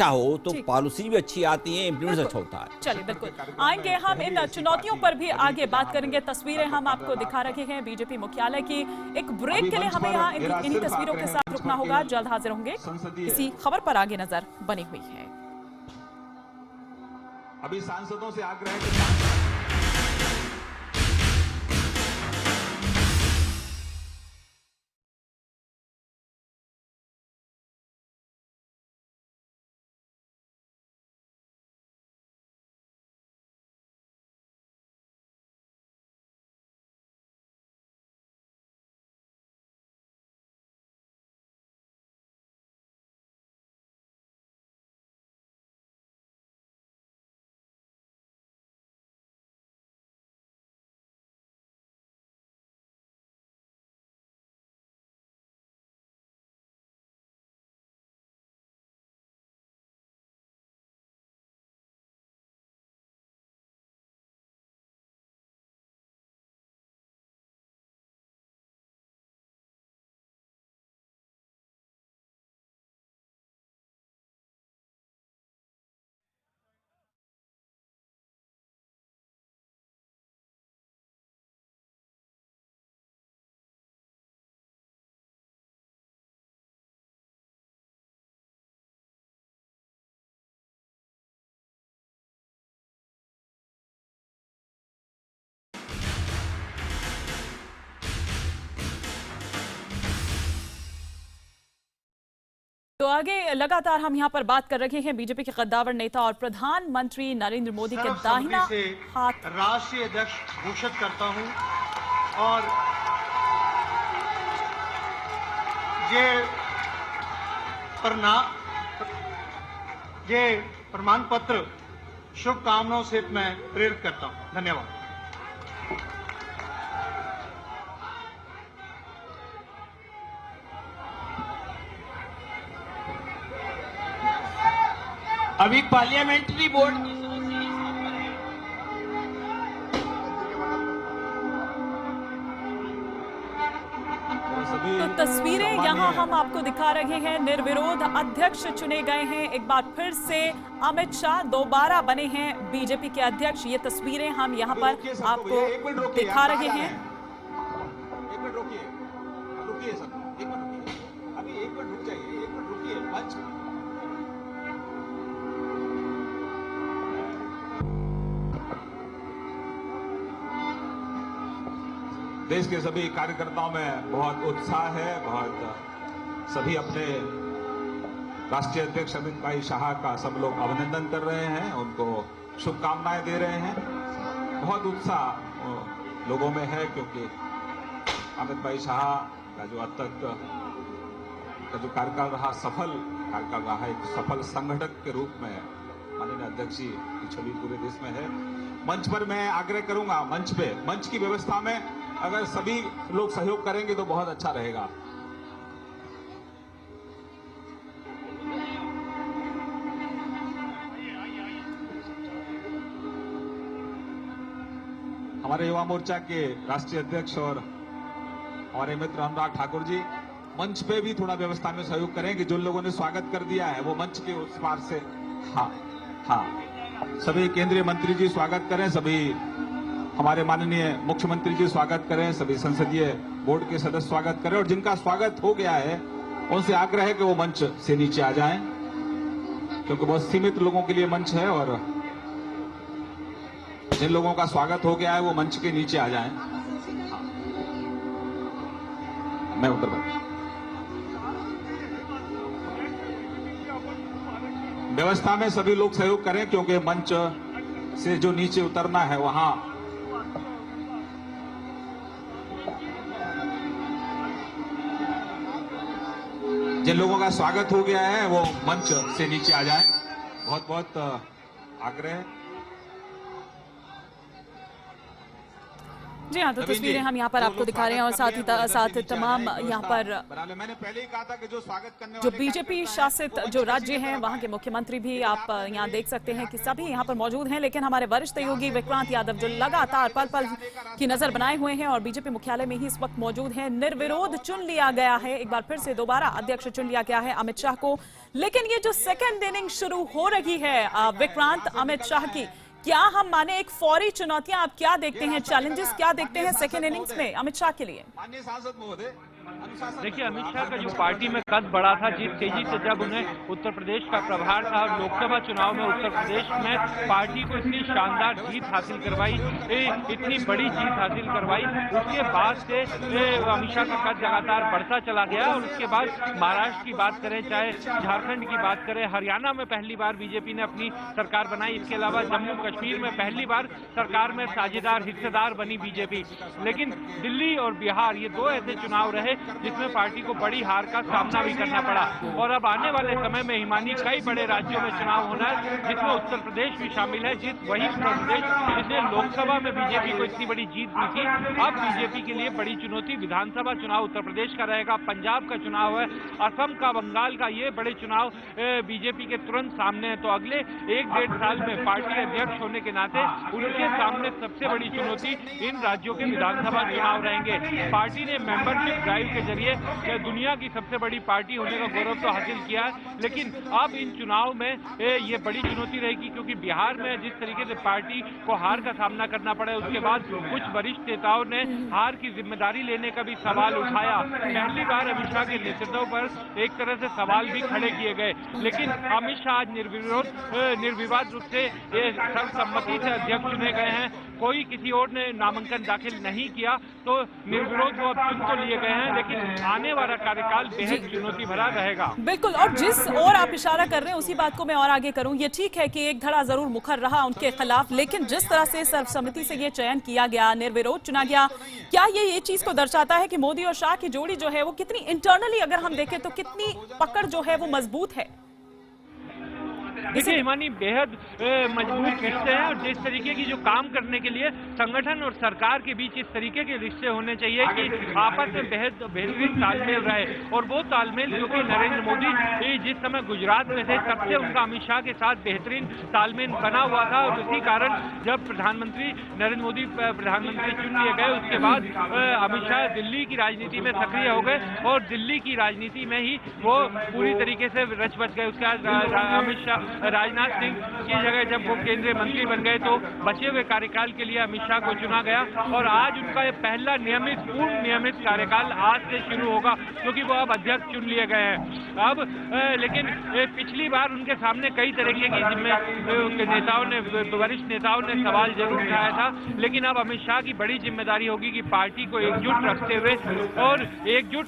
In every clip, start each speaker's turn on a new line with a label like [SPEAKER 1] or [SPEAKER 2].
[SPEAKER 1] अच्छा हो तो पॉलिसी भी अच्छी आती है, इम्प्लीमेंट अच्छा होता है।
[SPEAKER 2] चलिए बिल्कुल आएंगे हम इन चुनौतियों पर भी आगे बात करेंगे। तस्वीरें हम आपको दिखा रहे हैं बीजेपी मुख्यालय की। एक ब्रेक के लिए हमें यहाँ इन्हीं तस्वीरों के साथ रुकना होगा। जल्द हाजिर होंगे, इसी खबर पर आगे नजर बनी हुई है।
[SPEAKER 3] अभी सांसदों से आग्रह है
[SPEAKER 2] तो आगे लगातार हम यहाँ पर बात कर रहे हैं बीजेपी के कद्दावर नेता और प्रधानमंत्री नरेंद्र मोदी के दाहिना हाथ
[SPEAKER 4] राष्ट्रीय अध्यक्ष घोषित करता हूं और ये प्रमाण पत्र शुभकामनाओं से मैं प्रेरित करता हूं। धन्यवाद।
[SPEAKER 5] अभी पार्लियामेंट्री बोर्ड
[SPEAKER 2] तो तस्वीरें यहां हम आपको दिखा रहे हैं। निर्विरोध अध्यक्ष चुने गए हैं। एक बार फिर से अमित शाह दोबारा बने हैं बीजेपी के अध्यक्ष। ये तस्वीरें हम यहां पर आपको दिखा रहे हैं।
[SPEAKER 3] एक मिनट रुकिए, रुकिए सब, एक मिनट रुकिए, अभी एक मिनट रुक जाइए, एक मिनट रुकिए। मंच देश के सभी कार्यकर्ताओं में बहुत उत्साह है, बहुत सभी अपने राष्ट्रीय अध्यक्ष अमित भाई शाह का सब लोग अभिनंदन कर रहे हैं, उनको शुभकामनाएं दे रहे हैं। बहुत उत्साह लोगों में है क्योंकि अमित भाई शाह का जो अब तक का जो कार्यकाल रहा, सफल कार्यकाल रहा, एक सफल संगठक के रूप में माननीय अध्यक्ष जी की छवि पूरे देश में है। मंच पर मैं आग्रह करूंगा, मंच की व्यवस्था में अगर सभी लोग सहयोग करेंगे तो बहुत अच्छा रहेगा। हमारे युवा मोर्चा के राष्ट्रीय अध्यक्ष और हमारे मित्र अनुराग ठाकुर जी मंच पे भी थोड़ा व्यवस्था में सहयोग करेंगे। जो लोगों ने स्वागत कर दिया है वो मंच के उस पार से, हाँ, सभी केंद्रीय मंत्री जी स्वागत करें, सभी हमारे माननीय मुख्यमंत्री जी स्वागत करें, सभी संसदीय बोर्ड के सदस्य स्वागत करें और जिनका स्वागत हो गया है उनसे आग्रह है कि वो मंच से नीचे आ जाएं, क्योंकि बहुत सीमित लोगों के लिए मंच है और जिन लोगों का स्वागत हो गया है वो मंच के नीचे आ जाएं। मैं उतर व्यवस्था में सभी लोग सहयोग करें क्योंकि मंच से जो नीचे उतरना है वहां जिन लोगों का स्वागत हो गया है वो मंच से नीचे आ जाएं। बहुत बहुत आग्रह है।
[SPEAKER 2] जी हाँ, तो तस्वीरें हम यहाँ पर आपको दिखा रहे हैं और साथ तमाम यहाँ पर
[SPEAKER 3] मैंने पहले ही कहा था कि जो स्वागत करने
[SPEAKER 2] जो बीजेपी शासित जो राज्य हैं वहाँ के मुख्यमंत्री भी आप यहाँ देख सकते हैं कि सभी यहाँ पर मौजूद हैं। लेकिन हमारे वरिष्ठ सहयोगी विक्रांत यादव जो लगातार पल पल की नजर बनाए हुए हैं और बीजेपी मुख्यालय में ही इस वक्त मौजूद हैं। निर्विरोध चुन लिया गया है, एक बार फिर से दोबारा अध्यक्ष चुन लिया गया है अमित शाह को। लेकिन ये जो सेकेंड इनिंग शुरू हो रही है विक्रांत अमित शाह की, क्या हम माने एक फौरी चुनौतियां आप क्या देखते हैं, चैलेंजेस क्या देखते हैं सेकेंड इनिंग्स में अमित शाह के लिए?
[SPEAKER 3] माननीय सांसद महोदय,
[SPEAKER 5] देखिए, अमित शाह का जो पार्टी में कद बढ़ा था, जिस तेजी से जब उन्हें उत्तर प्रदेश का प्रभार था और लोकसभा चुनाव में उत्तर प्रदेश में पार्टी को इतनी शानदार जीत हासिल करवाई, इतनी बड़ी जीत हासिल करवाई, उसके बाद से अमित शाह का कद लगातार बढ़ता चला गया। और उसके बाद महाराष्ट्र की बात करें, चाहे झारखंड की बात करें, हरियाणा में पहली बार बीजेपी ने अपनी सरकार बनाई। इसके अलावा जम्मू कश्मीर में पहली बार सरकार में साझेदार हिस्सेदार बनी बीजेपी। लेकिन दिल्ली और बिहार, ये दो ऐसे चुनाव रहे जिसमें पार्टी को बड़ी हार का सामना भी करना पड़ा। और अब आने वाले समय में हिमानी कई बड़े राज्यों में चुनाव होना है, जिसमें उत्तर प्रदेश भी शामिल है। वही उत्तर प्रदेश जिसने लोकसभा में बीजेपी को इतनी बड़ी जीत दी थी, अब बीजेपी के लिए बड़ी चुनौती विधानसभा चुनाव उत्तर प्रदेश का रहेगा, पंजाब का चुनाव है, असम का, बंगाल का, ये बड़े चुनाव बीजेपी के तुरंत सामने है। तो अगले 1-1.5 साल में पार्टी अध्यक्ष होने के नाते उनके सामने सबसे बड़ी चुनौती इन राज्यों के विधानसभा चुनाव रहेंगे। पार्टी ने मेंबरशिप ड्राइव के जरिए दुनिया की सबसे बड़ी पार्टी होने का गौरव तो हासिल किया है, लेकिन अब इन चुनाव में ये बड़ी चुनौती रहेगी, क्योंकि बिहार में जिस तरीके से पार्टी को हार का सामना करना पड़ा, उसके बाद कुछ वरिष्ठ नेताओं ने हार की जिम्मेदारी लेने का भी सवाल उठाया। पहली बार अमित शाह के नेतृत्व पर एक तरह से सवाल भी खड़े किए गए, लेकिन अमित शाह आज निर्विवाद रूप से सर्वसम्मति से अध्यक्ष चुने गए हैं। कोई किसी और ने नामांकन दाखिल नहीं किया, तो निर्विरोध वो अब चुन तो लिए गए हैं, लेकिन आने वाला कार्यकाल बेहद चुनौती भरा रहेगा।
[SPEAKER 2] बिल्कुल, और जिस और आप इशारा कर रहे हैं उसी बात को मैं और आगे करूं। ये ठीक है कि एक धड़ा जरूर मुखर रहा उनके खिलाफ, लेकिन जिस तरह से सर्वसम्मति से ये चयन किया गया, निर्विरोध चुना गया, क्या ये चीज को दर्शाता है कि मोदी और शाह की जोड़ी जो है वो कितनी इंटरनली अगर हम देखें तो कितनी पकड़ जो है वो मजबूत है?
[SPEAKER 5] देखिए, हिमानी बेहद मजबूत रिश्ते हैं, और जिस तरीके की जो काम करने के लिए संगठन और सरकार के बीच इस तरीके के रिश्ते होने चाहिए कि आपस में बेहतरीन तालमेल रहे। और वो तालमेल क्योंकि नरेंद्र मोदी जिस समय गुजरात में थे तब से उनका अमित शाह के साथ बेहतरीन तालमेल बना हुआ था, और उसी कारण जब प्रधानमंत्री नरेंद्र मोदी प्रधानमंत्री चुन लिए गए, उसके बाद अमित शाह दिल्ली की राजनीति में सक्रिय हो गए और दिल्ली की राजनीति में ही वो पूरी तरीके से रच बच गए। उसके बाद अमित शाह राजनाथ सिंह की जगह जब वो केंद्रीय मंत्री बन गए, तो बचे हुए कार्यकाल के लिए अमित शाह को चुना गया, और आज उनका ये पहला पूर्ण नियमित कार्यकाल आज से शुरू होगा, क्योंकि वो अब अध्यक्ष चुन लिए गए हैं। अब लेकिन पिछली बार उनके सामने कई तरीके की नेताओं ने, वरिष्ठ नेताओं ने सवाल जरूर उठाया था, लेकिन अब अमित शाह की बड़ी जिम्मेदारी होगी कि पार्टी को एकजुट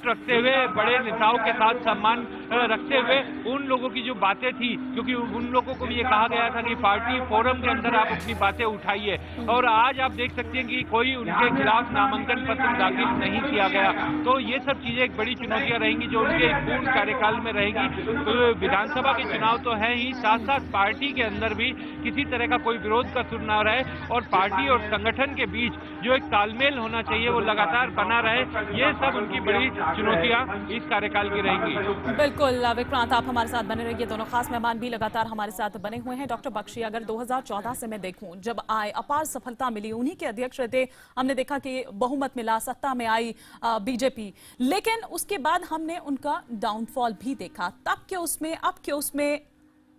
[SPEAKER 5] रखते हुए बड़े नेताओं के साथ सम्मान रखते हुए उन लोगों की जो बातें थी, क्योंकि उन लोगों को भी ये कहा गया था कि पार्टी फोरम के अंदर आप अपनी बातें उठाइए, और आज आप देख सकते हैं कि कोई उनके खिलाफ नामांकन पत्र दाखिल नहीं किया गया। तो ये सब चीजें एक बड़ी चुनौतियां रहेंगी जो उनके पूर्ण कार्यकाल में रहेगी। तो विधानसभा के चुनाव तो है ही, साथ साथ पार्टी के अंदर भी किसी तरह का कोई विरोध का सुर न रहे, और पार्टी और संगठन के बीच जो एक तालमेल होना चाहिए वो लगातार बना रहे। ये सब उनकी बड़ी चुनौतियां इस कार्यकाल की रहेंगी।
[SPEAKER 2] बिल्कुल विक्रांत, आप हमारे साथ बने रहिए। दोनों खास मेहमान भी लगातार हमारे साथ बने हुए हैं। डॉक्टर बख्शी, अगर 2014 से मैं देखूं, जब आए अपार सफलता मिली, उन्हीं के अध्यक्ष थे, हमने देखा कि बहुमत मिला, सत्ता में आई बीजेपी, लेकिन उसके बाद हमने उनका डाउनफॉल भी देखा। तब के उसमें, अब के उसमें,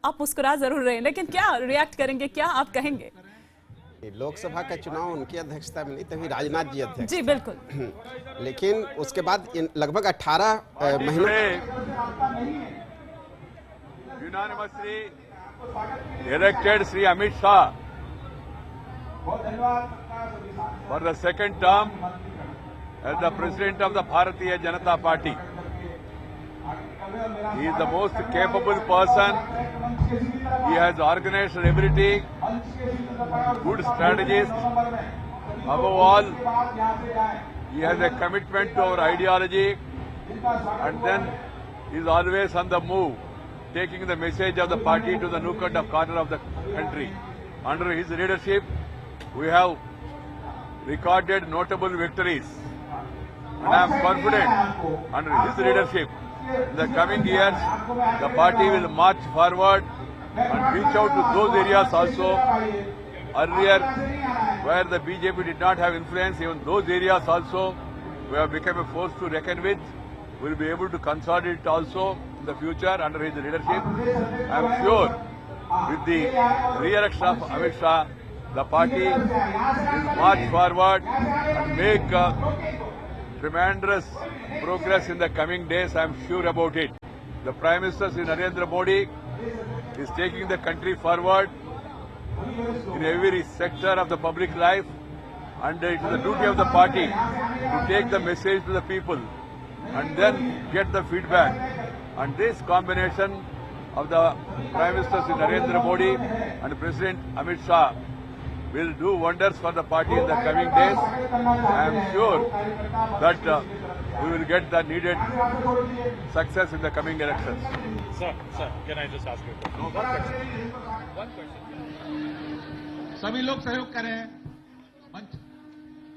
[SPEAKER 2] आप मुस्कुरा जरूर रहे हैं, लेकिन क्या रिएक्ट करेंगे, क्या आप कहेंगे?
[SPEAKER 6] लोकसभा का चुनाव उनकी अध्यक्षता में नहीं, तभी राजनाथ जी अध्यक्ष।
[SPEAKER 2] जी बिल्कुल।
[SPEAKER 6] लेकिन उसके बाद लगभग 18 महीनों
[SPEAKER 7] unanimously elected Sri Amit Shah for the second term as the President of the Bharatiya Janata Party. He is the most capable person. He has organizational ability, good strategist. Above all, he has a commitment to our ideology, and then he is always on the move, taking the message of the party to the nook and corner of the country. Under his leadership, we have recorded notable victories. And I am confident under his leadership, in the coming years, the party will march forward and reach out to those areas also earlier where the BJP did not have influence. Even those areas also we have become a force to reckon with. We will be able to consolidate it also in the future under his leadership. I am sure with the re-election of Amit Shah, the party will march forward and make tremendous progress in the coming days. I am sure about it. The Prime Minister Shri Narendra Modi is taking the country forward in every sector of the public life, and it is the duty of the party to take the message to the people and then get the feedback. And this combination of the Prime Minister Shri Narendra Modi and President Amit Shah will do wonders for the party in the coming days. I am sure that we will get the needed success in the coming elections.
[SPEAKER 8] Sir, can I just ask you a question? One question.
[SPEAKER 9] सभी लोग सहयोग करें,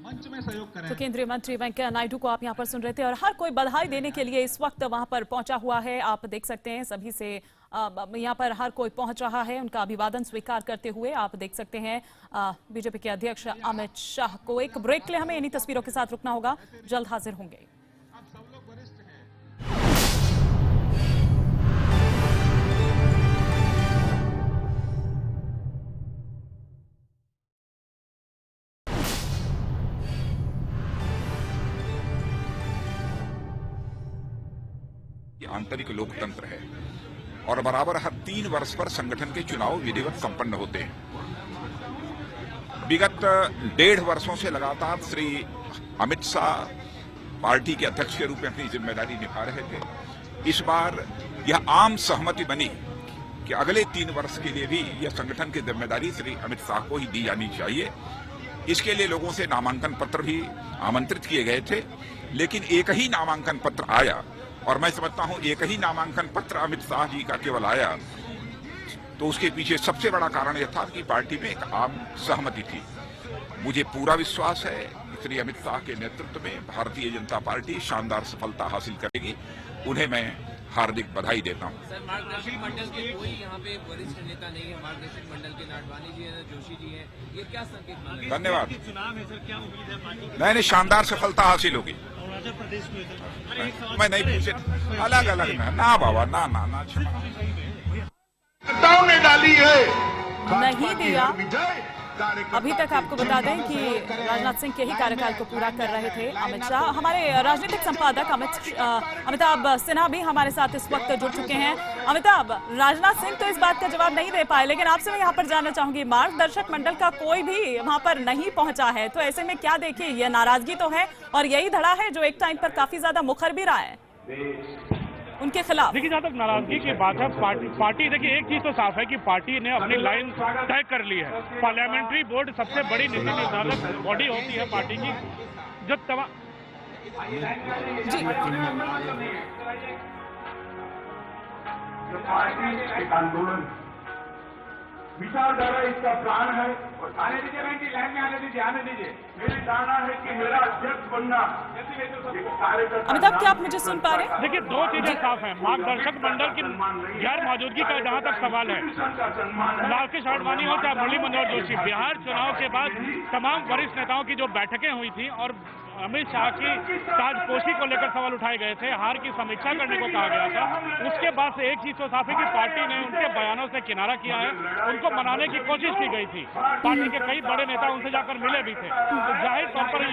[SPEAKER 9] मंच में सहयोग करें।
[SPEAKER 2] तो केंद्रीय मंत्री वेंकैया नायडू को आप यहां पर सुन रहे थे और हर कोई बधाई देने के लिए इस वक्त वहां पर पहुंचा हुआ है। आप देख सकते हैं सभी से यहां पर हर कोई पहुंच रहा है उनका अभिवादन स्वीकार करते हुए। आप देख सकते हैं बीजेपी के अध्यक्ष अमित शाह को। एक ब्रेक के लिए हमें इन्हीं तस्वीरों के साथ रुकना होगा, जल्द हाजिर होंगे।
[SPEAKER 10] आंतरिक लोकतंत्र है और बराबर हर 3 वर्ष पर संगठन के चुनाव विधिवत संपन्न होते हैं। विगत 1.5 वर्षों से लगातार श्री अमित शाह पार्टी के अध्यक्ष के रूप में अपनी जिम्मेदारी निभा रहे थे। इस बार यह आम सहमति बनी कि अगले 3 वर्ष के लिए भी यह संगठन की जिम्मेदारी श्री अमित शाह को ही दी जानी चाहिए। इसके लिए लोगों से नामांकन पत्र भी आमंत्रित किए गए थे, लेकिन एक ही नामांकन पत्र आया और मैं समझता हूं एक ही नामांकन पत्र अमित शाह जी का केवल आया तो उसके पीछे सबसे बड़ा कारण यह था कि पार्टी में एक आम सहमति थी। मुझे पूरा विश्वास है श्री अमित शाह के नेतृत्व में भारतीय जनता पार्टी शानदार सफलता हासिल करेगी। उन्हें मैं हार्दिक बधाई देता हूं।
[SPEAKER 11] सर, मार्गदर्शक मंडल के कोई यहाँ पे वरिष्ठ नेता नहीं है। मार्गदर्शक मंडल के नाडवानी जी है, जोशी जी है, ये क्या संकेत?
[SPEAKER 10] धन्यवाद।
[SPEAKER 8] चुनाव है सर, क्या उम्मीद है पार्टी?
[SPEAKER 10] मैंने शानदार सफलता हासिल होगी।
[SPEAKER 8] प्रदेश में
[SPEAKER 10] मैं नहीं पूछे अलग अलग ना बाबा ना ना ना
[SPEAKER 7] ने डाली है
[SPEAKER 2] नहीं दिया। अभी तक आपको बता दें कि राजनाथ सिंह के ही कार्यकाल को पूरा कर रहे थे अमित शाह। हमारे राजनीतिक संपादक अमिताभ सिन्हा भी हमारे साथ इस वक्त जुड़ चुके हैं। अमिताभ, राजनाथ सिंह तो इस बात का जवाब नहीं दे पाए, लेकिन आपसे मैं यहाँ पर जानना चाहूंगी, मार्गदर्शक मंडल का कोई भी वहां पर नहीं पहुंचा है, तो ऐसे में क्या देखिए ये नाराजगी तो है और यही धड़ा है जो एक टाइम पर काफी ज्यादा मुखर भी रहा है उनके खिलाफ।
[SPEAKER 5] देखिए, जहां तक नाराजगी की बात है, पार्टी देखिए एक चीज तो साफ है कि पार्टी ने अपनी लाइन तय कर ली है। पार्लियामेंट्री बोर्ड सबसे बड़ी नीति निर्धारक बॉडी होती है पार्टी की। जब
[SPEAKER 7] आंदोलन विचारधारा इसका प्राण है। और आने दीजिए, लाइन में आने दीजिए। मेरी धारणा है कि मेरा अध्यक्ष बनना।
[SPEAKER 2] अमिताभ, क्या आप मुझे सुन पा रहे हैं?
[SPEAKER 5] देखिए, 2 चीजें साफ हैं। मार्गदर्शक मंडल की गैर मौजूदगी का जहां तक सवाल है, लालकृष्ण आडवाणी हो चाहे मुरली मनोहर जोशी, बिहार चुनाव के बाद तमाम वरिष्ठ नेताओं की जो बैठकें हुई थी और अमित शाह की ताजपोशी को लेकर सवाल उठाए गए थे, हार की समीक्षा करने को कहा गया था। उसके बाद से एक चीज तो साफ है कि पार्टी ने उनके बयानों से किनारा किया है, उनको मनाने की कोशिश की गई थी। पार्टी के कई बड़े नेता उनसे जाकर मिले भी थे। तो जाहिर तौर पर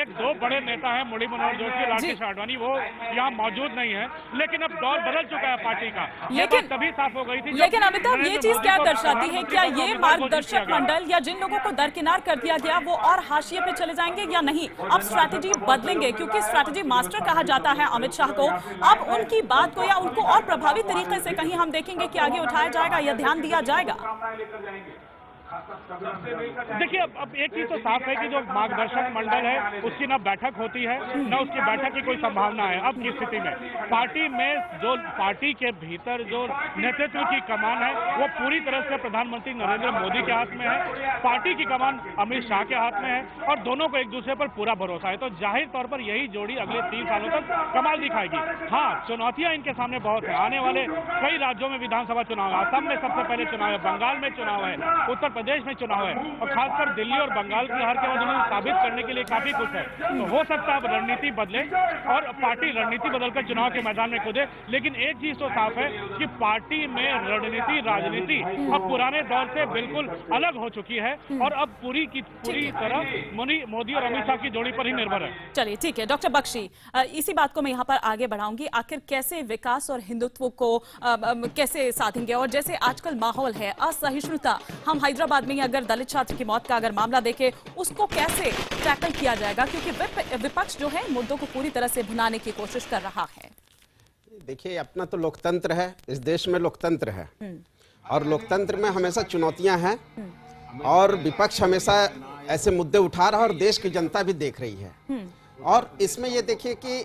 [SPEAKER 5] 1-2 बड़े नेता हैं, मुरली मनोहर जोशी, लालकृष्ण आडवाणी, वो यहाँ मौजूद नहीं है। लेकिन अब दौर बदल चुका है पार्टी का, लेकिन तभी साफ हो गई थी।
[SPEAKER 2] लेकिन अमिताभ, ये चीज क्या दर्शाती है, क्या ये मार्गदर्शक मंडल या जिन लोगों को दरकिनार कर दिया गया वो और हाशिए पे चले जाएंगे या नहीं? अब स्ट्रैटेजी बदलेंगे, क्योंकि स्ट्रैटेजी मास्टर कहा जाता है अमित शाह को। अब उनकी बात को या उनको और प्रभावी तरीके से कहीं हम देखेंगे कि आगे उठाया जाएगा या ध्यान दिया जाएगा?
[SPEAKER 5] देखिए, अब एक चीज तो साफ है कि जो मार्गदर्शक मंडल है उसकी ना बैठक होती है, न उसकी बैठक की कोई संभावना है। अब की स्थिति में पार्टी में जो पार्टी के भीतर जो नेतृत्व की कमान है वो पूरी तरह से प्रधानमंत्री नरेंद्र मोदी के हाथ में है, पार्टी की कमान अमित शाह के हाथ में है और दोनों को एक दूसरे पर पूरा भरोसा है। तो जाहिर तौर पर यही जोड़ी अगले 3 सालों तक कमाल दिखाएगी। हाँ, चुनौतियां इनके सामने बहुत है। आने वाले कई राज्यों में विधानसभा चुनाव है, असम में सबसे पहले चुनाव है, बंगाल में चुनाव है, उत्तर प्रदेश में चुनाव है और खासकर दिल्ली और बंगाल की हार के बाद उन्हें साबित करने के लिए काफी कुछ है। तो हो सकता है अब रणनीति बदले और पार्टी रणनीति बदलकर चुनाव के मैदान में कूदे। लेकिन एक चीज तो साफ है कि पार्टी में रणनीति राजनीति अब पुराने दौर से बिल्कुल अलग हो चुकी है और अब पूरी की पूरी तरह मोदी और अमित शाह की जोड़ी पर ही निर्भर है।
[SPEAKER 2] चलिए ठीक है डॉक्टर बख्शी, इसी बात को मैं यहाँ पर आगे बढ़ाऊंगी। आखिर कैसे विकास और हिंदुत्व को कैसे साधेंगे? और जैसे आजकल माहौल है असहिष्णुता, हम हैदराबाद में अगर दलित छात्र की मौत का अगर मामला देखें उसको कैसे टैकल किया जाएगा, क्योंकि विपक्ष जो है मुद्दों को पूरी तरह से भुनाने की कोशिश कर रहा है।
[SPEAKER 6] देखिए, अपना तो लोकतंत्र है, इस देश में लोकतंत्र है और लोकतंत्र में हमेशा चुनौतियां हैं और विपक्ष हमेशा ऐसे मुद्दे उठा रहा है और देश की जनता भी देख रही है। और इसमें ये देखिए कि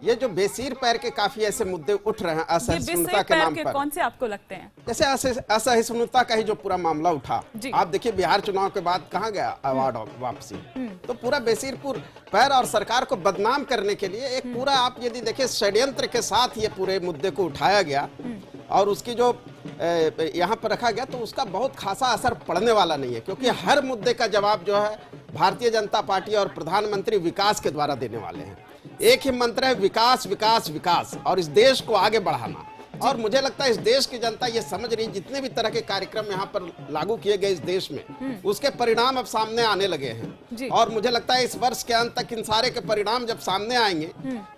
[SPEAKER 6] ये जो बेसिर पैर के काफी ऐसे मुद्दे उठ रहे हैं असहिष्णुता के नाम पर।
[SPEAKER 2] कौन से आपको लगते हैं?
[SPEAKER 6] जैसे असहिष्णुता का ही जो पूरा मामला उठा, आप देखिए बिहार चुनाव के बाद कहाँ गया अवार्ड वापसी। तो पूरा बेसिरपुर पैर और सरकार को बदनाम करने के लिए एक पूरा, आप यदि देखिए षड्यंत्र के साथ ये पूरे मुद्दे को उठाया गया और उसकी जो यहाँ पर रखा गया, तो उसका बहुत खासा असर पड़ने वाला नहीं है, क्योंकि हर मुद्दे का जवाब जो है भारतीय जनता पार्टी और प्रधानमंत्री विकास के द्वारा देने वाले हैं। एक ही मंत्र है, विकास विकास विकास, और इस देश को आगे बढ़ाना। और मुझे लगता है इस देश की जनता ये समझ रही, जितने भी तरह के कार्यक्रम यहाँ पर लागू किए गए इस देश में, उसके परिणाम अब सामने आने लगे हैं। और मुझे लगता है इस वर्ष के अंत तक इन सारे के परिणाम जब सामने आएंगे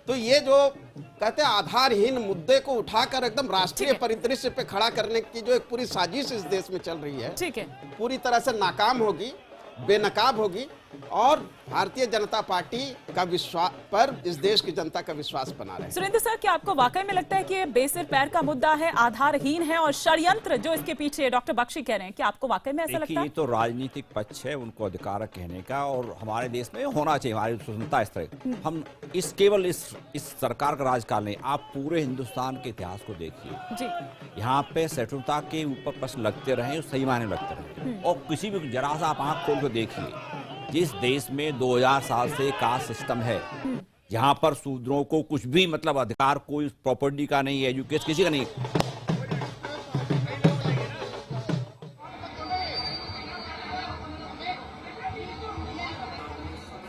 [SPEAKER 6] तो ये जो कहते हैं आधारहीन मुद्दे को उठाकर एकदम राष्ट्रीय परिदृश्य पे खड़ा करने की जो एक पूरी साजिश इस देश में चल रही है, पूरी तरह से नाकाम होगी, बेनकाब होगी और भारतीय जनता पार्टी का विश्वास पर इस देश की जनता का विश्वास बना रहे।
[SPEAKER 2] सुरेंद्र सर, क्या आपको वाकई में लगता है कि ये बेसिर पैर का मुद्दा है, आधारहीन है और षड्यंत्र जो इसके पीछे डॉक्टर बख्शी कह रहे हैं, क्या आपको वाकई में ऐसा लगता है?
[SPEAKER 1] ये तो राजनीतिक पक्ष है, उनको अधिकार कहने का, और हमारे देश में होना चाहिए, हमारी स्वतंत्रता इस तरह। हम केवल इस सरकार का राजकाल नहीं, आप पूरे हिंदुस्तान के इतिहास को देखिए, यहाँ पे सहिष्णुता के ऊपर प्रश्न लगते रहे, सही मायने लगते रहे। और किसी भी जरा सा आप आंख खोल कर देखिए, जिस देश में 2000 साल से कास्ट सिस्टम है, जहां पर शूद्रों को कुछ भी मतलब अधिकार, कोई प्रॉपर्टी का नहीं है, एजुकेशन किसी का नहीं,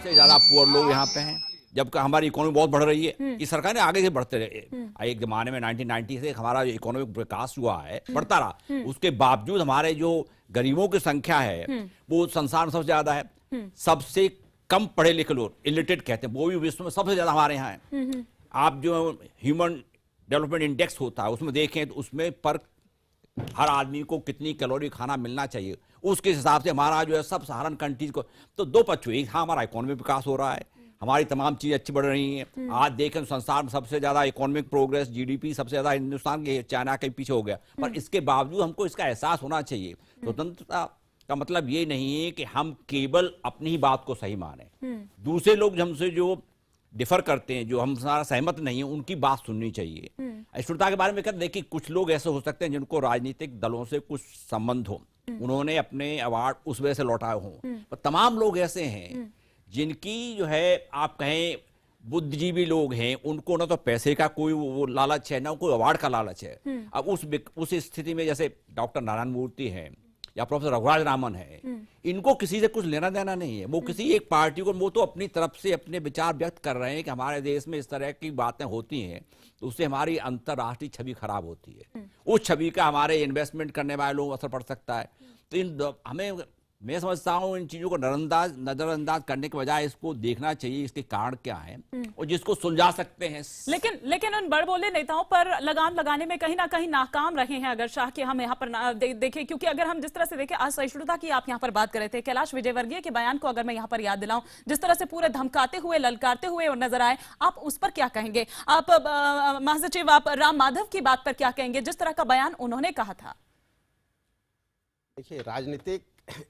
[SPEAKER 1] से ज्यादा पुअर लोग यहाँ पे हैं, जबकि हमारी इकोनॉमी बहुत बढ़ रही है। इस सरकार ने आगे से बढ़ते रहे। एक जमाने में 1990 से हमारा इकोनॉमिक विकास हुआ है, बढ़ता रहा, उसके बावजूद हमारे जो गरीबों की संख्या है वो संसार में सबसे ज्यादा है। सबसे कम पढ़े लिखे लोग, इलिटरेट कहते हैं, वो भी विश्व में सबसे ज्यादा हमारे यहाँ है। आप जो ह्यूमन डेवलपमेंट इंडेक्स होता है उसमें देखें तो उसमें पर हर आदमी को कितनी कैलोरी खाना मिलना चाहिए, उसके हिसाब से हमारा जो है सब सहारन कंट्रीज को, तो दो पक्ष हुए। हाँ, हमारा इकोनॉमिक विकास हो रहा है, हमारी तमाम चीजें अच्छी बढ़ रही हैं। आज देखें संसार में सबसे ज्यादा इकोनॉमिक प्रोग्रेस, जीडीपी सबसे ज्यादा हिंदुस्तान के, चाइना के पीछे हो गया। पर इसके बावजूद हमको इसका एहसास होना चाहिए, स्वतंत्रता का मतलब ये नहीं है कि हम केवल अपनी ही बात को सही माने। दूसरे लोग हमसे जो डिफर करते हैं, जो हम हमारा सहमत नहीं है, उनकी बात सुननी चाहिए। सहिष्णुता के बारे में कहते देखिए, कुछ लोग ऐसे हो सकते हैं जिनको राजनीतिक दलों से कुछ संबंध हो, उन्होंने अपने अवार्ड उस वजह से लौटाए हों, पर तमाम लोग ऐसे हैं जिनकी जो है आप कहें बुद्धिजीवी लोग हैं, उनको ना तो पैसे का कोई वो लालच है, ना कोई अवार्ड का लालच है। अब उस स्थिति में जैसे डॉक्टर नारायण मूर्ति हैं या प्रोफेसर रघुराज रामन है, इनको किसी से कुछ लेना देना नहीं है। वो किसी एक पार्टी को, वो तो अपनी तरफ से अपने विचार व्यक्त कर रहे हैं कि हमारे देश में इस तरह की बातें होती हैं तो उससे हमारी अंतर्राष्ट्रीय छवि खराब होती है। उस छवि का हमारे इन्वेस्टमेंट करने वाले लोगों असर पड़ सकता है। तो हमें, मैं समझता हूँ इन चीजों को नजरअंदाज करने के बजाय इसको देखना चाहिए, इसके कारण क्या है और जिसको सुलझा सकते हैं।
[SPEAKER 2] लेकिन उन बड़बोले नेताओं पर लगाम लगाने में कहीं ना कहीं नाकाम रहे हैं अगर शाह के हम यहाँ पर देखें, क्योंकि अगर हम जिस तरह से देखें, असहिष्णुता की आप यहाँ पर बात कर रहे थे, कैलाश विजयवर्गीय के बयान को अगर मैं यहाँ पर याद दिलाऊं, जिस तरह से पूरे धमकाते हुए ललकारते हुए नजर आए, आप उस पर क्या कहेंगे? आप महासचिव, आप राम माधव की बात पर क्या कहेंगे, जिस तरह का बयान उन्होंने कहा था?
[SPEAKER 6] देखिए, राजनीतिक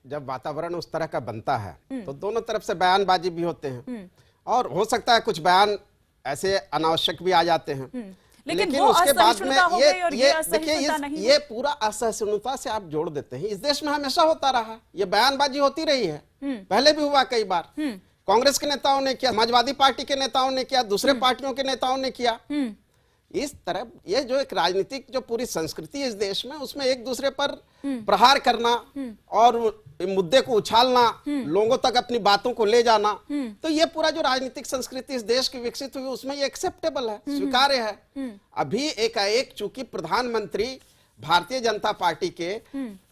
[SPEAKER 6] जब वातावरण उस तरह का बनता है तो दोनों तरफ से बयानबाजी भी होते हैं और हो सकता है कुछ बयान ऐसे अनावश्यक भी आ जाते हैं, लेकिन
[SPEAKER 2] वो
[SPEAKER 6] उसके बाद
[SPEAKER 2] असहिष्णुता हो गई और
[SPEAKER 6] ये
[SPEAKER 2] असहिष्णुता
[SPEAKER 6] देखिए
[SPEAKER 2] नहीं
[SPEAKER 6] ये पूरा असहिष्णुता से आप जोड़ देते हैं। इस देश में हमेशा होता रहा है, ये बयानबाजी होती रही है, पहले भी हुआ कई बार। कांग्रेस के नेताओं ने किया, समाजवादी पार्टी के नेताओं ने किया, दूसरे पार्टियों के नेताओं ने किया। इस तरह ये जो एक राजनीतिक जो पूरी संस्कृति है इस देश में, उसमें एक दूसरे पर प्रहार करना और मुद्दे को उछालना, लोगों तक अपनी बातों को ले जाना, तो ये पूरा जो राजनीतिक संस्कृति इस देश की विकसित हुई उसमें ये एक्सेप्टेबल है, स्वीकार्य है। अभी एकाएक चूंकि प्रधानमंत्री भारतीय जनता पार्टी के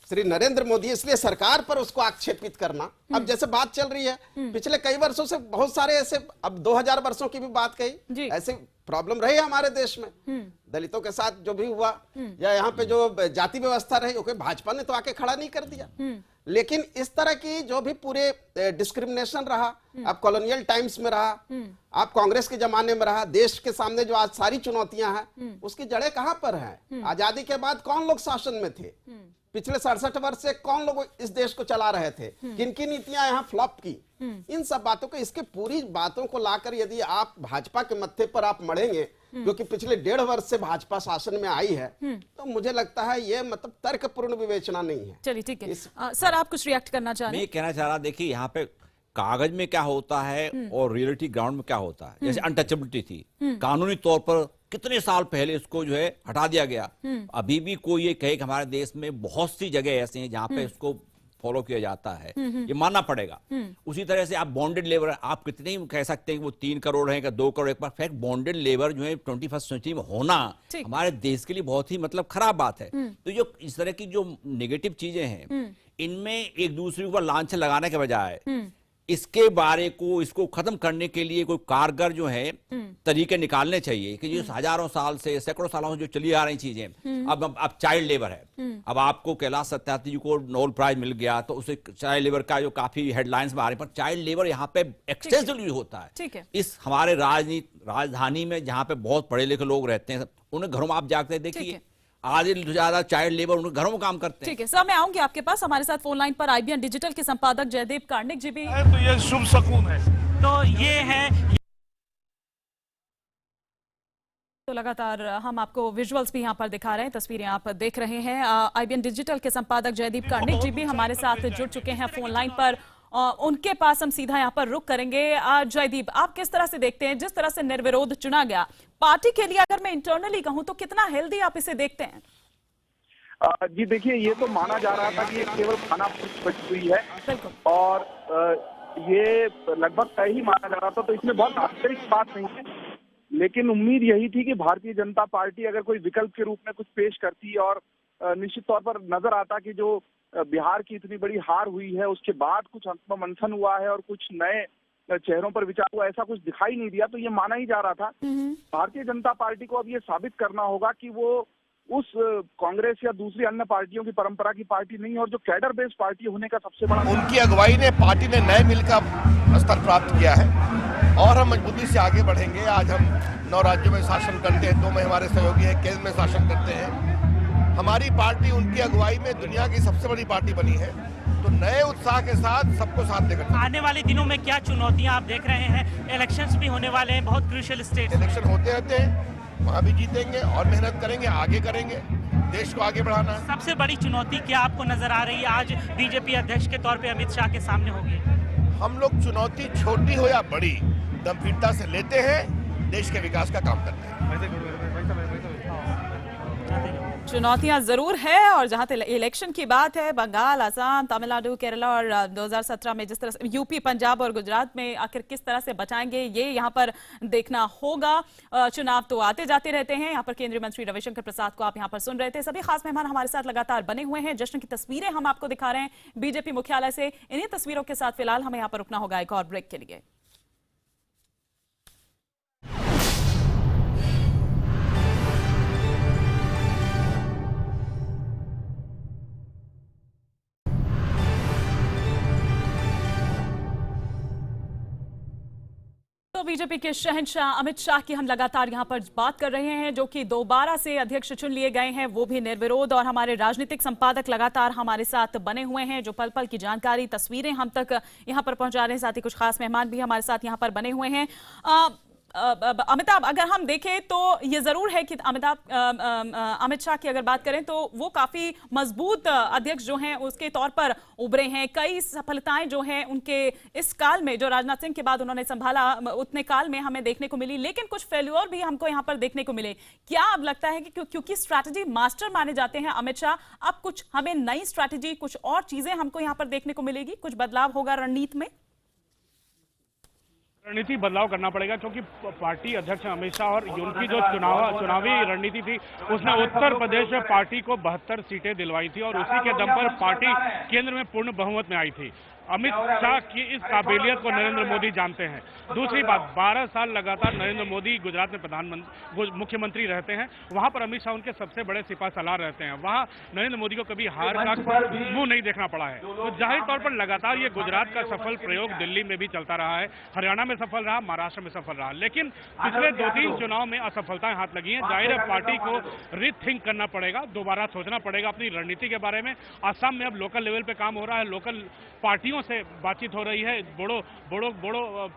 [SPEAKER 6] श्री नरेंद्र मोदी, इसलिए सरकार पर उसको आक्षेपित करना, अब जैसे बात चल रही है पिछले कई वर्षों से बहुत सारे ऐसे, अब 2000 वर्षों की भी बात कही, ऐसे प्रॉब्लम रही है हमारे देश में, दलितों के साथ जो भी हुआ या यहाँ पे जो जाति व्यवस्था रही, ओके भाजपा ने तो आके खड़ा नहीं कर दिया, लेकिन इस तरह की जो भी पूरे डिस्क्रिमिनेशन रहा, आप कॉलोनियल टाइम्स में रहा, आप कांग्रेस के जमाने में रहा, देश के सामने जो आज सारी चुनौतियां हैं उसकी जड़ें कहां पर हैं? आजादी के बाद कौन लोग शासन में थे? पिछले 67 वर्ष से कौन लोग इस देश को चला रहे थे? किन किन नीतियां यहाँ फ्लॉप की? इन सब बातों को, इसके पूरी बातों को लाकर यदि आप भाजपा के मत्थे पर आप मढ़ेंगे, क्योंकि पिछले 1.5 वर्ष से भाजपा शासन में आई है, तो मुझे लगता है ये मतलब तर्कपूर्ण विवेचना नहीं है।
[SPEAKER 2] चलिए ठीक है। सर आप कुछ रिएक्ट करना चाह रहे हैं?
[SPEAKER 1] मैं कहना चाह रहा, देखिए यहाँ पे कागज में क्या होता है और रियलिटी ग्राउंड में क्या होता है। जैसे अनटचेबिलिटी थी, कानूनी तौर पर कितने साल पहले इसको जो है हटा दिया गया। अभी भी कोई ये कहे कि हमारे देश में बहुत सी जगह ऐसे हैं जहां पे इसको फॉलो किया जाता है, ये मानना पड़ेगा। उसी तरह से आप बॉन्डेड लेबर, आप कितने ही कह सकते हैं कि वो 3 करोड़ है, 2 करोड़, एक बार फैक्ट बॉन्डेड लेबर जो है 21st सेंचुरी में होना हमारे देश के लिए बहुत ही मतलब खराब बात है। तो जो इस तरह की जो नेगेटिव चीजें हैं, इनमें एक दूसरे के ऊपर लांछन लगाने के बजाय इसके बारे को, इसको खत्म करने के लिए कोई कारगर जो है तरीके निकालने चाहिए कि जो हजारों साल से, सैकड़ों सालों से जो चली आ रही चीजें, अब चाइल्ड लेबर है, अब आपको कैलाश सत्यार्थी जी को नोबेल प्राइज मिल गया, तो उसे चाइल्ड लेबर का जो काफी हेडलाइंस में आ रही, पर चाइल्ड लेबर यहाँ पे एक्सटेंसिवली होता है।
[SPEAKER 2] ठीक है।
[SPEAKER 1] इस हमारे राजधानी में जहाँ पे बहुत पढ़े लिखे लोग रहते हैं, उन्हें घरों में आप जाकर देखिए, आधे ज्यादा चाइल्ड लेबर उनके घरों में काम करते हैं।
[SPEAKER 2] ठीक है सर, मैं आऊंगी आपके पास। हमारे साथ फोन लाइन पर आईबीएन डिजिटल के संपादक जयदीप कार्णिक जी भी
[SPEAKER 8] तो ये शुभ शकुन है, तो ये है।
[SPEAKER 2] तो लगातार हम आपको विजुअल्स भी यहाँ पर दिखा रहे हैं, तस्वीरें आप देख रहे हैं। आईबीएन डिजिटल के संपादक जयदीप कार्णिक जी भी हमारे साथ जुड़ चुके हैं फोन लाइन पर, उनके पास हम सीधा यहाँ पर रुक करेंगे। जयदीप, आप किस तरह से देखते हैं जिस तरह से निर्विरोध चुना गया पार्टी के लिए, अगर मैं इंटरनली कहूं तो कितना हेल्दी आप इसे देखते हैं?
[SPEAKER 12] जी देखिए, ये तो माना जा रहा था कि ये केवल खाना बची हुई है और ये लगभग तय ही माना जा रहा था, तो इसमें बहुत आश्चर्य की बात नहीं है, लेकिन उम्मीद यही थी कि भारतीय जनता पार्टी अगर कोई विकल्प के रूप में कुछ पेश करती और निश्चित तौर पर नजर आता कि जो बिहार की इतनी बड़ी हार हुई है उसके बाद कुछ मंथन हुआ है और कुछ नए चेहरों पर विचार हुआ, ऐसा कुछ दिखाई नहीं दिया, तो ये माना ही जा रहा था। भारतीय जनता पार्टी को अब ये साबित करना होगा कि वो उस कांग्रेस या दूसरी अन्य पार्टियों की परंपरा की पार्टी नहीं, और जो कैडर बेस्ड पार्टी होने का सबसे बड़ा,
[SPEAKER 13] उनकी अगुवाई ने पार्टी ने नए मिल का स्तर प्राप्त किया है और हम मजबूती से आगे बढ़ेंगे। आज हम 9 राज्यों में शासन करते हैं, 2 में हमारे सहयोगी हैं, केंद्र में शासन करते हैं। हमारी पार्टी उनकी अगुवाई में दुनिया की सबसे बड़ी पार्टी बनी है, तो नए उत्साह के साथ सबको साथ देकर
[SPEAKER 14] आने वाले दिनों में क्या चुनौतियां आप देख रहे हैं? इलेक्शंस भी होने वाले हैं, बहुत क्रूशियल स्टेट
[SPEAKER 13] इलेक्शन होते रहते हैं, वहाँ भी जीतेंगे और मेहनत करेंगे, आगे करेंगे, देश को आगे बढ़ाना है।
[SPEAKER 14] सबसे बड़ी चुनौती क्या आपको नजर आ रही है आज बीजेपी अध्यक्ष के तौर पे अमित शाह के सामने होगी?
[SPEAKER 13] हम लोग चुनौती छोटी हो या बड़ी गंभीरता से लेते हैं, देश के विकास का काम करते हैं।
[SPEAKER 2] चुनौतियां जरूर है, और जहां तक इलेक्शन की बात है, बंगाल, असम, तमिलनाडु, केरला और 2017 में जिस तरह से यूपी, पंजाब और गुजरात में आखिर किस तरह से बचाएंगे, ये यहाँ पर देखना होगा। चुनाव तो आते जाते रहते हैं। यहाँ पर केंद्रीय मंत्री रविशंकर प्रसाद को आप यहाँ पर सुन रहे थे। सभी खास मेहमान हमारे साथ लगातार बने हुए हैं। जश्न की तस्वीरें हम आपको दिखा रहे हैं बीजेपी मुख्यालय से। इन्हीं तस्वीरों के साथ फिलहाल हमें यहाँ पर रुकना होगा एक और ब्रेक के लिए। तो बीजेपी के शहंशाह अमित शाह की हम लगातार यहां पर बात कर रहे हैं, जो कि दोबारा से अध्यक्ष चुन लिए गए हैं, वो भी निर्विरोध। और हमारे राजनीतिक संपादक लगातार हमारे साथ बने हुए हैं, जो पल पल की जानकारी, तस्वीरें हम तक यहां पर पहुंचा रहे हैं। साथ ही कुछ खास मेहमान भी हमारे साथ यहां पर बने हुए हैं। अमिताभ, अगर हम देखें तो ये जरूर है कि अमित शाह की अगर बात करें तो वो काफी मजबूत अध्यक्ष जो हैं उसके तौर पर उभरे हैं। कई सफलताएं जो हैं उनके इस काल में, जो राजनाथ सिंह के बाद उन्होंने संभाला, उतने काल में हमें देखने को मिली, लेकिन कुछ फेल्योर भी हमको यहाँ पर देखने को मिले। क्या अब लगता है कि क्योंकि स्ट्रैटेजी मास्टर माने जाते हैं अमित शाह, अब कुछ हमें नई स्ट्रैटेजी, कुछ और चीजें हमको यहाँ पर देखने को मिलेगी, कुछ बदलाव होगा रणनीति में?
[SPEAKER 5] रणनीति बदलाव करना पड़ेगा, क्योंकि पार्टी अध्यक्ष अमित शाह और उनकी जो चुनावी रणनीति थी, उसने उत्तर प्रदेश में पार्टी को 72 सीटें दिलवाई थी और उसी के दम पर पार्टी केंद्र में पूर्ण बहुमत में आई थी। अमित शाह की इस काबिलियत को नरेंद्र मोदी जानते हैं। दूसरी बात, 12 साल लगातार नरेंद्र मोदी गुजरात में मुख्यमंत्री रहते हैं, वहां पर अमित शाह उनके सबसे बड़े सिपा सलार रहते हैं। वहां नरेंद्र मोदी को कभी हार का मुंह नहीं देखना पड़ा है। तो जाहिर तौर पर लगातार ये गुजरात का सफल प्रयोग दिल्ली में भी चलता रहा है, हरियाणा में सफल रहा, महाराष्ट्र में सफल रहा, लेकिन पिछले 2-3 चुनाव में असफलताएं हाथ लगी हैं। जाहिर है पार्टी को रीथिंक करना पड़ेगा, दोबारा सोचना पड़ेगा अपनी रणनीति के बारे में। आसाम में अब लोकल लेवल पे काम हो रहा है, लोकल पार्टियों से बातचीत हो रही है, बोड़ो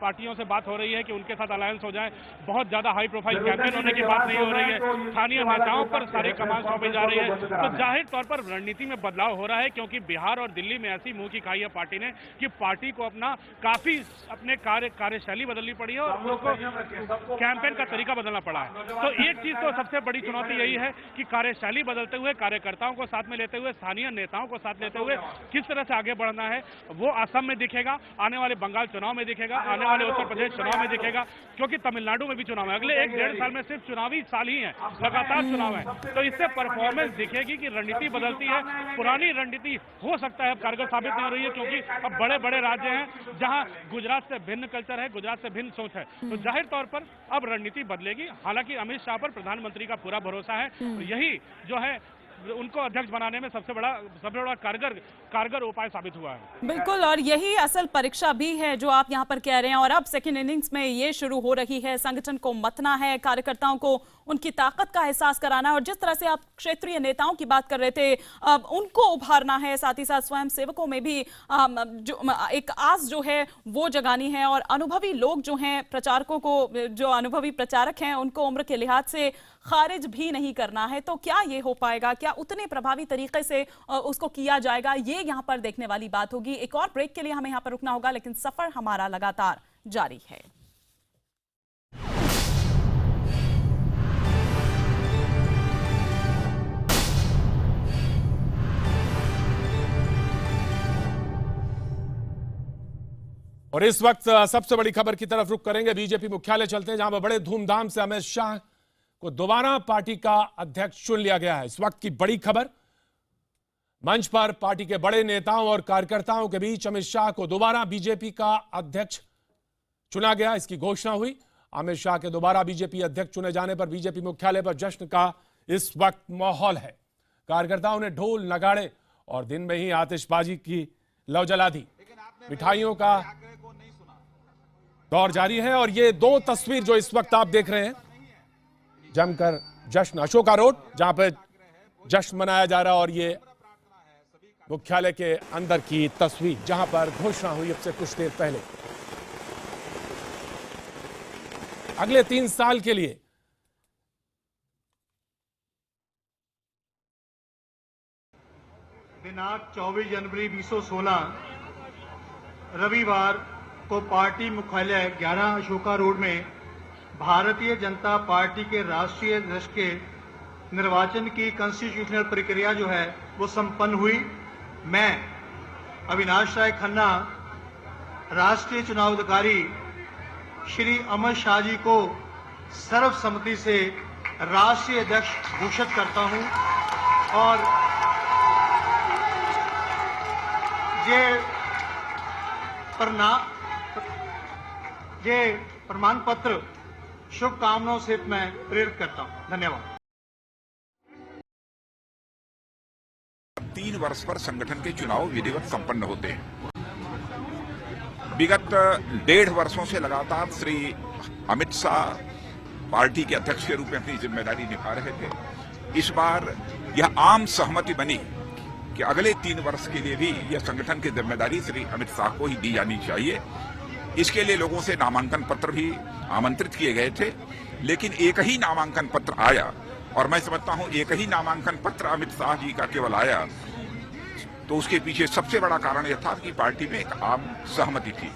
[SPEAKER 5] पार्टियों से बात हो रही है कि उनके साथ अलायंस हो जाए। बहुत ज्यादा हाई प्रोफाइल कैंपेन होने की बात नहीं हो रही है, स्थानीय नेताओं पर सारी कमान सौंपी जा रही है। तो जाहिर तौर पर रणनीति में बदलाव हो रहा है, क्योंकि बिहार और दिल्ली में ऐसी मुंह की खाई है पार्टी ने कि पार्टी को अपने कार्यशैली बदलनी पड़ी है और उनको कैंपेन का तरीका बदलना पड़ा है। तो एक चीज तो सबसे बड़ी चुनौती यही है कि कार्यशैली बदलते हुए, कार्यकर्ताओं को साथ में लेते हुए, स्थानीय नेताओं को साथ लेते हुए किस तरह से आगे बढ़ना है, वो असम में दिखेगा, आने वाले बंगाल चुनाव में दिखेगा, आने वाले उत्तर प्रदेश चुनाव में दिखेगा, क्योंकि तमिलनाडु में भी चुनाव है। अगले 1-1.5 साल में सिर्फ चुनावी साल ही है, लगातार चुनाव है। तो इससे परफॉर्मेंस दिखेगी कि रणनीति बदलती है। पुरानी रणनीति हो सकता है कारगर साबित नहीं हो रही है, क्योंकि अब बड़े बड़े राज्य हैं जहां गुजरात से भिन्न कल्चर है, गुजरात से भिन्न सोच है। तो जाहिर तौर पर अब रणनीति बदलेगी। हालांकि अमित शाह पर प्रधानमंत्री का पूरा भरोसा है, यही जो है उनको अध्यक्ष बनाने में सबसे बड़ा कारगर उपाय साबित हुआ है।
[SPEAKER 2] बिल्कुल, और यही असल परीक्षा भी है जो आप यहाँ पर कह रहे हैं। और अब सेकेंड इनिंग्स में ये शुरू हो रही है, संगठन को मतना है, कार्यकर्ताओं को उनकी ताकत का एहसास कराना है। और जिस तरह से आप क्षेत्रीय नेताओं की बात कर रहे थे, अब उनको उभारना है, साथ ही साथ स्वयं सेवकों में भी जो एक आस जो है वो जगानी है। और अनुभवी लोग जो हैं, प्रचारकों को, जो अनुभवी प्रचारक हैं, उनको उम्र के लिहाज से खारिज भी नहीं करना है। तो क्या ये हो पाएगा? क्या उतने प्रभावी तरीके से उसको किया जाएगा? ये यहाँ पर देखने वाली बात होगी। एक और ब्रेक के लिए हमें यहाँ पर रुकना होगा, लेकिन सफर हमारा लगातार जारी है।
[SPEAKER 15] और इस वक्त सबसे बड़ी खबर की तरफ रुख करेंगे। बीजेपी मुख्यालय चलते हैं, जहां पर बड़े धूमधाम से अमित शाह को दोबारा पार्टी का अध्यक्ष चुन लिया गया है। इस वक्त की बड़ी खबर, मंच पर पार्टी के बड़े नेताओं और कार्यकर्ताओं के बीच अमित शाह को दोबारा बीजेपी का अध्यक्ष चुना गया, इसकी घोषणा हुई। अमित शाह के दोबारा बीजेपी अध्यक्ष चुने जाने पर बीजेपी मुख्यालय पर जश्न का इस वक्त माहौल है। कार्यकर्ताओं ने ढोल नगाड़े और दिन में ही आतिशबाजी की लौ जला दी। मिठाइयों का दौर जारी है। और ये 2 तस्वीर जो इस वक्त आप देख रहे हैं, जमकर जश्न अशोका रोड, जहां पे जश्न मनाया जा रहा है, और ये मुख्यालय के अंदर की तस्वीर जहां पर घोषणा हुई अब से कुछ देर पहले। अगले 3 साल के लिए
[SPEAKER 4] दिनांक 24 जनवरी 2016 रविवार को पार्टी मुख्यालय 11 अशोका रोड में भारतीय जनता पार्टी के राष्ट्रीय अध्यक्ष के निर्वाचन की कॉन्स्टिट्यूशनल प्रक्रिया जो है वो संपन्न हुई। मैं अविनाश राय खन्ना, राष्ट्रीय चुनाव अधिकारी श्री अमित शाह जी को सर्वसम्मति से राष्ट्रीय अध्यक्ष घोषित करता हूं। और ये प्रमाण पत्र शुभकामनाओं से मैं प्रेरित करता हूं। धन्यवाद।
[SPEAKER 10] 3 वर्ष पर संगठन के चुनाव विधिवत संपन्न होते हैं। विगत 1.5 वर्षों से लगातार श्री अमित शाह पार्टी के अध्यक्ष के रूप में अपनी जिम्मेदारी निभा रहे थे। इस बार यह आम सहमति बनी कि अगले 3 वर्ष के लिए भी यह संगठन की जिम्मेदारी श्री अमित शाह को ही दी जानी चाहिए। इसके लिए लोगों से नामांकन पत्र भी आमंत्रित किए गए थे, लेकिन एक ही नामांकन पत्र आया, और मैं समझता हूं एक ही नामांकन पत्र अमित शाह जी का केवल आया, तो उसके पीछे सबसे बड़ा कारण यह था कि पार्टी में एक आम सहमति थी।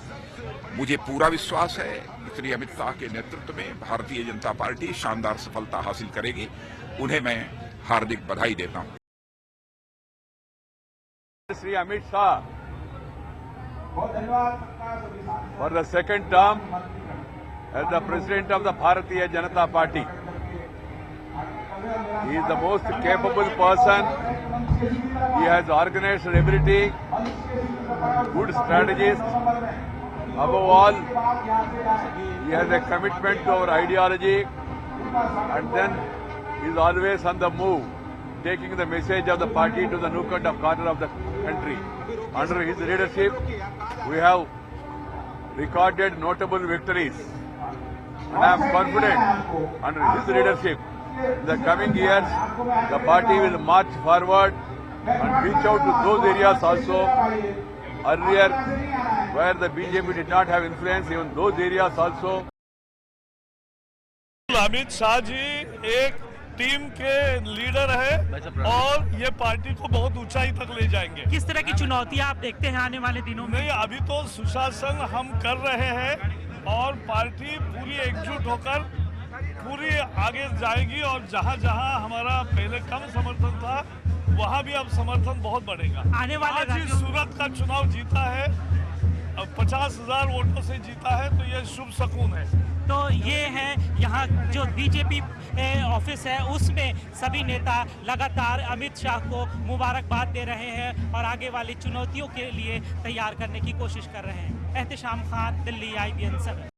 [SPEAKER 10] मुझे पूरा विश्वास है कि श्री अमित शाह के नेतृत्व में भारतीय जनता पार्टी शानदार सफलता हासिल करेगी। उन्हें मैं हार्दिक बधाई देता हूं।
[SPEAKER 7] Shri Amit Shah for the second term as the president of the Bharatiya Janata Party. He is the most capable person. He has organized everything, good strategist. Above all, he has a commitment to our ideology, and then he is always on the move, taking the message of the party to the nook and corner of the country. Under his leadership, we have recorded notable victories, and I am confident under his leadership, in the coming years, the party will march forward and reach out to those areas also earlier where the BJP did not have influence, even those areas also.
[SPEAKER 16] Amit Shah ji एक team के leader है और ये party को बहुत ऊंचाई तक ले जाएंगे।
[SPEAKER 14] किस तरह की चुनौतियां आप देखते हैं आने वाले दिनों में?
[SPEAKER 16] नहीं, अभी तो सुशासन हम कर रहे हैं और पार्टी पूरी एकजुट होकर पूरी आगे जाएगी, और जहां जहां हमारा पहले कम समर्थन था वहां भी अब समर्थन बहुत बढ़ेगा।
[SPEAKER 14] आने वाले
[SPEAKER 16] आज सूरत का चुनाव जीता है, 50,000 वोटों से जीता है, तो ये शुभ शकुन है।
[SPEAKER 14] तो ये है यहाँ जो बीजेपी ऑफिस है उसमें सभी नेता लगातार अमित शाह को मुबारकबाद दे रहे हैं और आगे वाली चुनौतियों के लिए तैयार करने की कोशिश कर रहे हैं। एहतिशाम खान, दिल्ली, IBN 7।